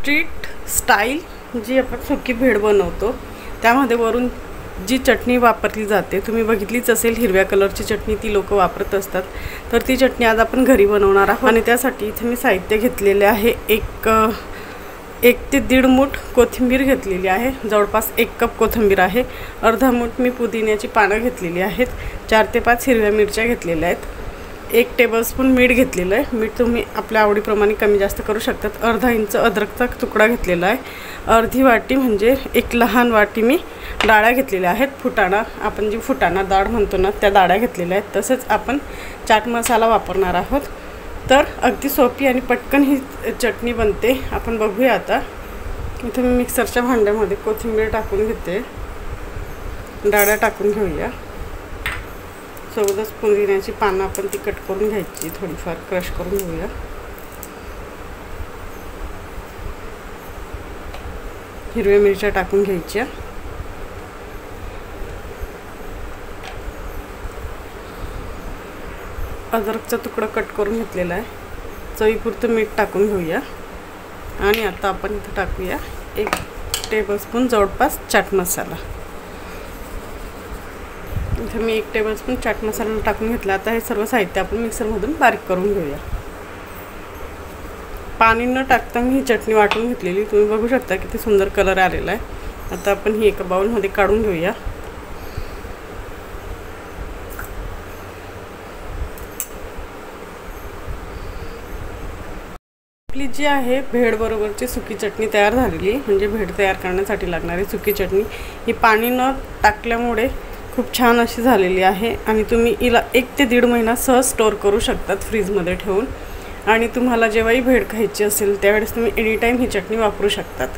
Street style जी आपण सुकी भेळ बनवतो त्यामध्ये वरून जी चटणी वापरली जाते तुम्ही बघितलीच असेल, हिरव्या कलरची चटणी ती लोक वापरत असतात। तर ती चटणी आज आपण घरी बनवणार आहोत आणि त्यासाठी इथे मी साहित्य घेतलेले आहे। एक ते 1.5 मूठ कोथिंबीर घेतलेली आहे, जवळपास 1 कप कोथिंबीर आहे। अर्धा मूठ मी पुदिन्याची पानं घेतलेली आहेत, 4 ते 5 हिरव्या मिरच्या घेतलेल्या आहेत, 1 टेबलस्पून मीठ घेतलेलं आहे। मीठ तुम्ही आपल्या आवडीप्रमाणे कमी जास्त करू शकतात। अर्धा इंच अद्रकचा तुकडा घेतलेला आहे, अर्धी वाटी म्हणजे 1 लहान वाटी मी डाळ्या घेतलेल्या आहेत। फुटाणा, आपण जी फुटाणा डाळ म्हणतो ना त्या डाळ्या घेतलेल्या आहेत। तसेच आपण चाट मसाला वापरणार आहोत। तर अगदी सोपी आणि पटकन ही चटणी बनते। आपण बघूया आता। इथे मी मिक्सरच्या भांड्यामध्ये कोथिंबीर टाकून घेते, डाळ्या टाकून घेऊया। सोबतच पुदिन्याची पानं आपण ती कट करून घ्यायची, थोडीफार क्रश करून घेऊया। हिरव्या मिरच्या टाकून घ्यायच्या, अद्रकचा तुकडा कट करून घेतलेला आहे, चवीपुरतं मीठ टाकून घेऊया। आणि आता आपण इथे टाकूया 1 टेबलस्पून जवळपास चाट मसाला। इथे मी 1 टेबलस्पून चाट मसाला टाकून घेतला। आता हे सर्व साहित्य आपण मिक्सरमधून बारीक करून घेऊया। पाणी न टाकता मी ही चटणी वाटून घेतलेली, तुम्ही बघू शकता किती सुंदर कलर आलेला आहे। आता आपण ही एका बाउलमध्ये काढून घेऊया। आपली जी आहे भेळ बरोबरची सुकी चटणी तयार झालेली, म्हणजे भेळ तयार करण्यासाठी लागणारी सुकी चटणी ही पाणी न टाकल्यामुळे खूप छान अशी झालेली आहे। आणि तुम्ही हिला 1 ते 1.5 महिना सहज स्टोर करू शकतात फ्रीजमध्ये ठेवून। आणि तुम्हाला जेव्हाही भेळ खायची असेल त्यावेळेस तुम्ही एनी टाइम ही चटणी वापरू शकतात।